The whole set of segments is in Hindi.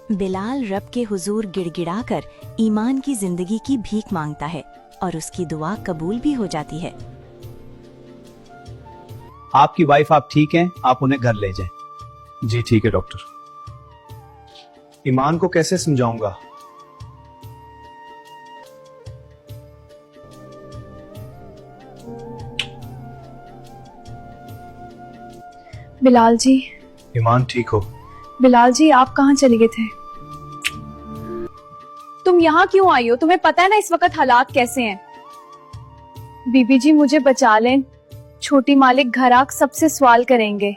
बिलाल रब के हुजूर गिड़गिड़ाकर ईमान की जिंदगी की भीख मांगता है और उसकी दुआ कबूल भी हो जाती है। आपकी वाइफ आप ठीक हैं, आप उन्हें घर ले जाएं। जी ठीक है डॉक्टर। ईमान को कैसे समझाऊंगा? बिलाल जी। ईमान ठीक हो? बिलाल जी आप कहाँ चले गए थे? तुम यहाँ क्यों आई हो? तुम्हें पता है ना इस वक्त हालात कैसे हैं। बीबी जी मुझे बचा लें, छोटी मालिक घर आकर सबसे सवाल करेंगे।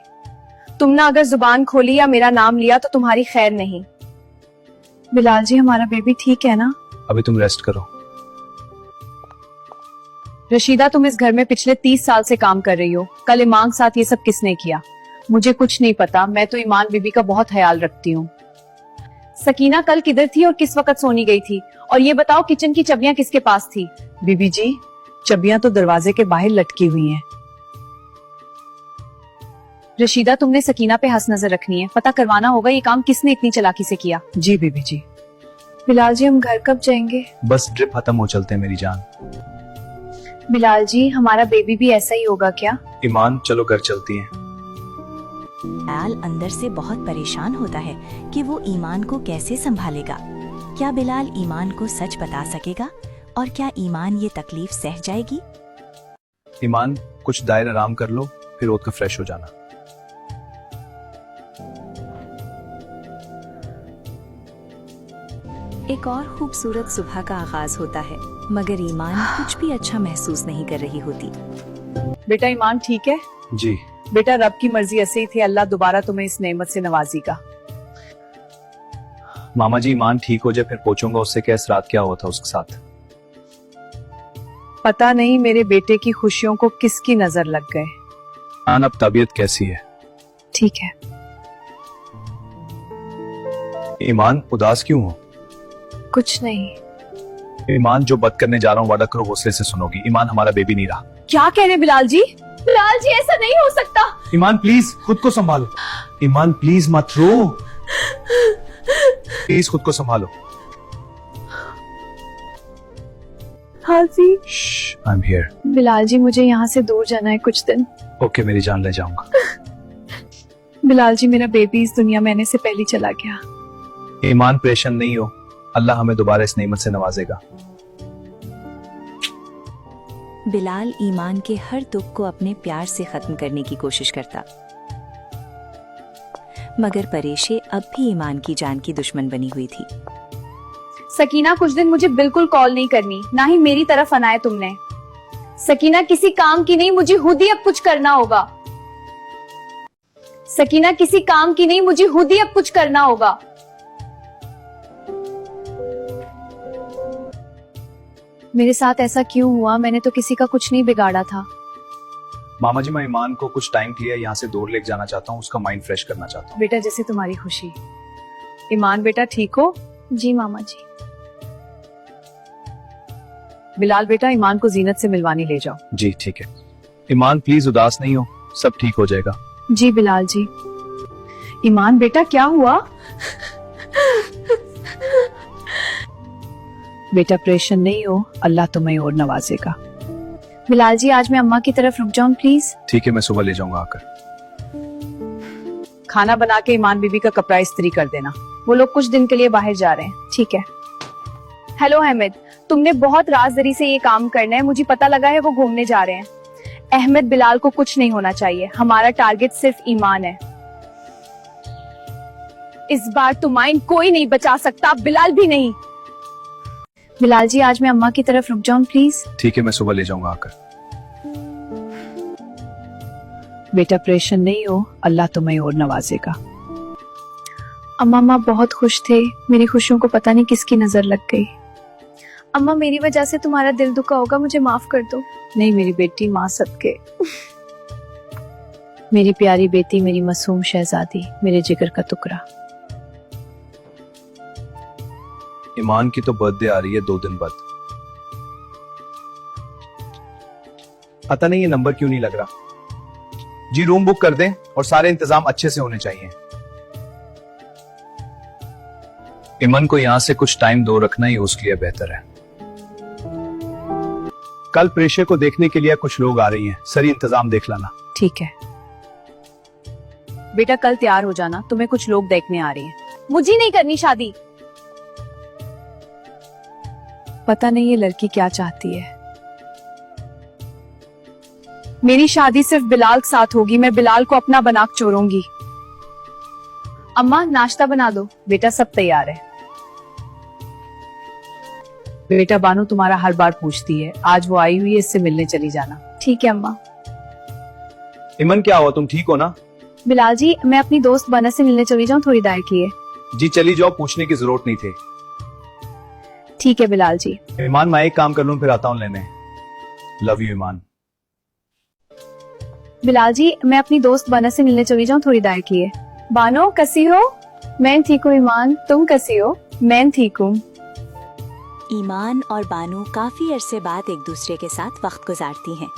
तुम ना अगर जुबान खोली या मेरा नाम लिया तो तुम्हारी खैर नहीं। बिलाल जी हमारा बेबी ठीक है ना? अभी तुम रेस्ट करो। रशीदा तुम इस घर में पिछले 30 साल से काम कर रही हो। कल ईमान के साथ ये सब किसने किया? मुझे कुछ नहीं पता, मैं तो ईमान बीबी का बहुत ख्याल रखती हूँ। सकीना कल किधर थी और किस वक्त सोनी गई थी? और ये बताओ किचन की चाबियां किसके पास थी? बीबी जी चाबियां तो दरवाजे के बाहर लटकी हुई हैं। रशीदा तुमने सकीना पे हंस नजर रखनी है, पता करवाना होगा ये काम किसने इतनी चालाकी से किया। जी बीबी जी। बिलाल जी हम घर कब जाएंगे? बस ड्रिप खत्म हो चलते हैं मेरी जान। बिलाल जी हमारा बेबी भी ऐसा ही होगा क्या? ईमान चलो घर चलती हैं। बिलाल अंदर से बहुत परेशान होता है कि वो ईमान को कैसे संभालेगा। क्या बिलाल ईमान को सच बता सकेगा और क्या ईमान ये तकलीफ सह जाएगी? ईमान कुछ देर आराम कर लो, फिर उठ कर फ्रेश हो जाना। एक और खूबसूरत सुबह का आगाज होता है, मगर ईमान कुछ भी अच्छा महसूस नहीं कर रही होती। बेटा ईमान ठीक है? जी बेटा रब की मर्जी ऐसे ही थी, अल्लाह दोबारा तुम्हें इस नेमत से नवाजेगा। मामा जी ईमान ठीक हो जाए फिर पूछूंगा उससे क्या इस रात क्या हुआ था उसके साथ। पता नहीं मेरे बेटे की खुशियों को किसकी नजर लग गए। ईमान अब तबीयत कैसी है? ठीक है। ईमान उदास क्यों हो? कुछ नहीं। ईमान जो बात करने जा रहा हूँ वादा करो हौसले से सुनोगी। ईमान हमारा बेबी नहीं रहा। क्या कह रहे बिलाल जी? बिलाल जी ऐसा नहीं हो सकता। ईमान प्लीज खुद को संभालो। ईमान प्लीज मत रो, प्लीज खुद को संभालो। हाँ जी। I am here. Bilal ji मुझे यहाँ से दूर जाना है कुछ दिन। ओके मेरी जान ले जाऊंगा। बिलाल जी मेरा बेबी इस दुनिया में आने से पहले चला गया। ईमान परेशान नहीं हो, अल्लाह हमें दोबारा इस नेमत से नवाजेगा। बिलाल ईमान के हर दुख को अपने प्यार से खत्म करने की कोशिश करता, मगर परेशे अब भी ईमान की जान की दुश्मन बनी हुई थी। सकीना कुछ दिन मुझे बिल्कुल कॉल नहीं करनी, ना ही मेरी तरफ आना है तुमने। सकीना किसी काम की नहीं, मुझे खुद ही अब कुछ करना होगा। सकीना किसी काम की नहीं, मुझे खुद ही अब कुछ करना होगा। मेरे साथ ऐसा क्यों हुआ? मैंने तो किसी का कुछ नहीं बिगाड़ा था। मामा जी मैं ईमान को कुछ टाइम के लिए यहाँ से दूर लेके जाना चाहता हूँ, उसका माइंड फ्रेश करना चाहता हूँ। बेटा जैसे तुम्हारी खुशी। ईमान बेटा ठीक हो? जी मामा जी। बिलाल बेटा ईमान को जीनत से मिलवाने ले जाओ। जी ठीक है। ईमान प्लीज उदास नहीं हो, सब ठीक हो जाएगा। जी बिलाल जी। ईमान बेटा क्या हुआ? बेटा परेशान नहीं हो, अल्लाह तुम्हें और नवाजेगा। बिलाल जी आज मैं अम्मा की तरफ रुक जाऊं प्लीज? ठीक है मैं सुबह ले जाऊंगा आकर। खाना बना के ईमान बीबी का कपड़ा इस्त्री कर देना। वो लोग कुछ दिन के लिए बाहर जा रहे हैं। ठीक है। हेलो अहमद, तुमने बहुत राजदारी से ये काम करना है। मुझे पता लगा है वो घूमने जा रहे हैं। अहमद बिलाल को कुछ नहीं होना चाहिए, हमारा टारगेट सिर्फ ईमान है। इस बार तुम्हारी कोई नहीं बचा सकता, बिलाल भी नहीं। बिलाल जी आज मैं अम्मा की तरफ रुक जाऊं प्लीज? ठीक है मैं सुबह ले जाऊंगा आकर। बेटा परेशान नहीं हो, अल्लाह तुम्हें और नवाजेगा। अम्मा बहुत खुश थे, मेरी खुशियों को पता नहीं किसकी नजर लग गई। अम्मा मेरी वजह से तुम्हारा दिल दुखा होगा, मुझे माफ कर दो। नहीं मेरी बेटी, माँ सदके। मेरी प्यारी बेटी, मेरी मासूम शहजादी, मेरे जिगर का टुकड़ा। ईमान की तो बर्थडे आ रही है 2 दिन बाद। पता नहीं ये नंबर क्यों नहीं लग रहा। जी रूम बुक कर दें और सारे इंतजाम अच्छे से होने चाहिए। ईमान को यहाँ से कुछ टाइम दूर रखना ही उसके लिए बेहतर है। कल प्रेशे को देखने के लिए कुछ लोग आ रही हैं, सही इंतजाम देख लेना। ठीक है बेटा, कल तैयार हो जाना, तुम्हें कुछ लोग देखने आ रहे हैं। मुझे नहीं करनी शादी। पता नहीं ये लड़की क्या चाहती है। मेरी शादी सिर्फ बिलाल के साथ होगी। मैं बिलाल को अपना बना के छोड़ूंगी। अम्मा नाश्ता बना दो। बेटा सब तैयार है। बेटा बानू तुम्हारा हर बार पूछती है, आज वो आई हुई है, इससे मिलने चली जाना। ठीक है अम्मा। ईमान क्या हुआ, तुम ठीक हो ना? बिलाल जी, मैं अपनी दोस्त बना से मिलने चली जाऊँ थोड़ी देर के लिए। जी चली जाओ, पूछने की जरूरत नहीं थी। ठीक है बिलाल जी। ईमान मैं एक काम कर लूँ फिर आता हूँ लेने। लव यू ईमान। बिलाल जी, मैं अपनी दोस्त बना से मिलने चली जाऊँ थोड़ी देर के लिए। बानो कैसी हो? मैं ठीक हूँ ईमान, तुम कैसी हो? मैं ठीक हूँ। ईमान और बानू काफी अरसे बाद एक दूसरे के साथ वक्त गुजारती हैं।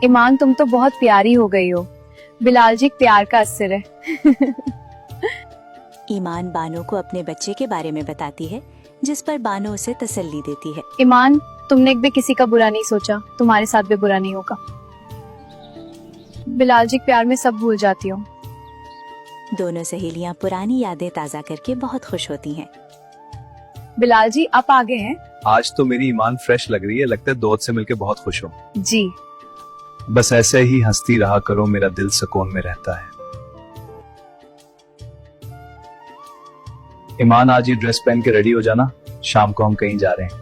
ईमान तुम तो बहुत प्यारी हो गई हो। बिलाल जी प्यार का असर है। ईमान बानू को अपने बच्चे के बारे में बताती है, जिस पर बानू उसे तसल्ली देती है। ईमान तुमने एक भी किसी का बुरा नहीं सोचा, तुम्हारे साथ भी बुरा नहीं होगा। बिलाल जी के प्यार में सब भूल जाती हूँ। दोनों सहेलियां पुरानी यादें ताजा करके बहुत खुश होती हैं। बिलाल जी आप आ गए हैं? आज तो मेरी ईमान फ्रेश लग रही है, लगता है दोस्त से मिलके बहुत खुश हो। जी। बस ऐसे ही हंसती रहा करो, मेरा दिल सुकून में रहता है। ईमान आज ये ड्रेस पहन के रेडी हो जाना, शाम को हम कहीं जा रहे हैं।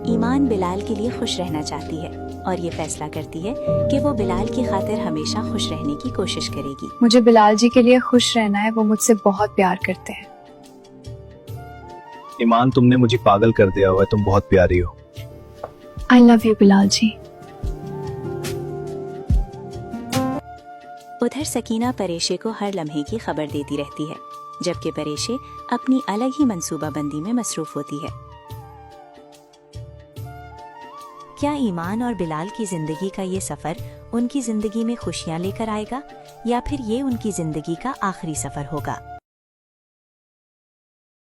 ईमान बिलाल के लिए खुश रहना चाहती है और ये फैसला करती है कि वो बिलाल की खातिर हमेशा खुश रहने की कोशिश करेगी। मुझे बिलाल जी के लिए खुश रहना है, वो मुझसे बहुत प्यार करते हैं। ईमान तुमने मुझे पागल कर दिया हुआ है, तुम बहुत प्यारी हो। आई लव यू बिलाल जी। उधर सकीना परेशे को हर लम्हे की खबर देती रहती है, जबकि परेशे अपनी अलग ही मंसूबाबंदी में मसरूफ होती है। क्या ईमान और बिलाल की जिंदगी का ये सफर उनकी जिंदगी में खुशियां लेकर आएगा या फिर ये उनकी जिंदगी का आखिरी सफर होगा?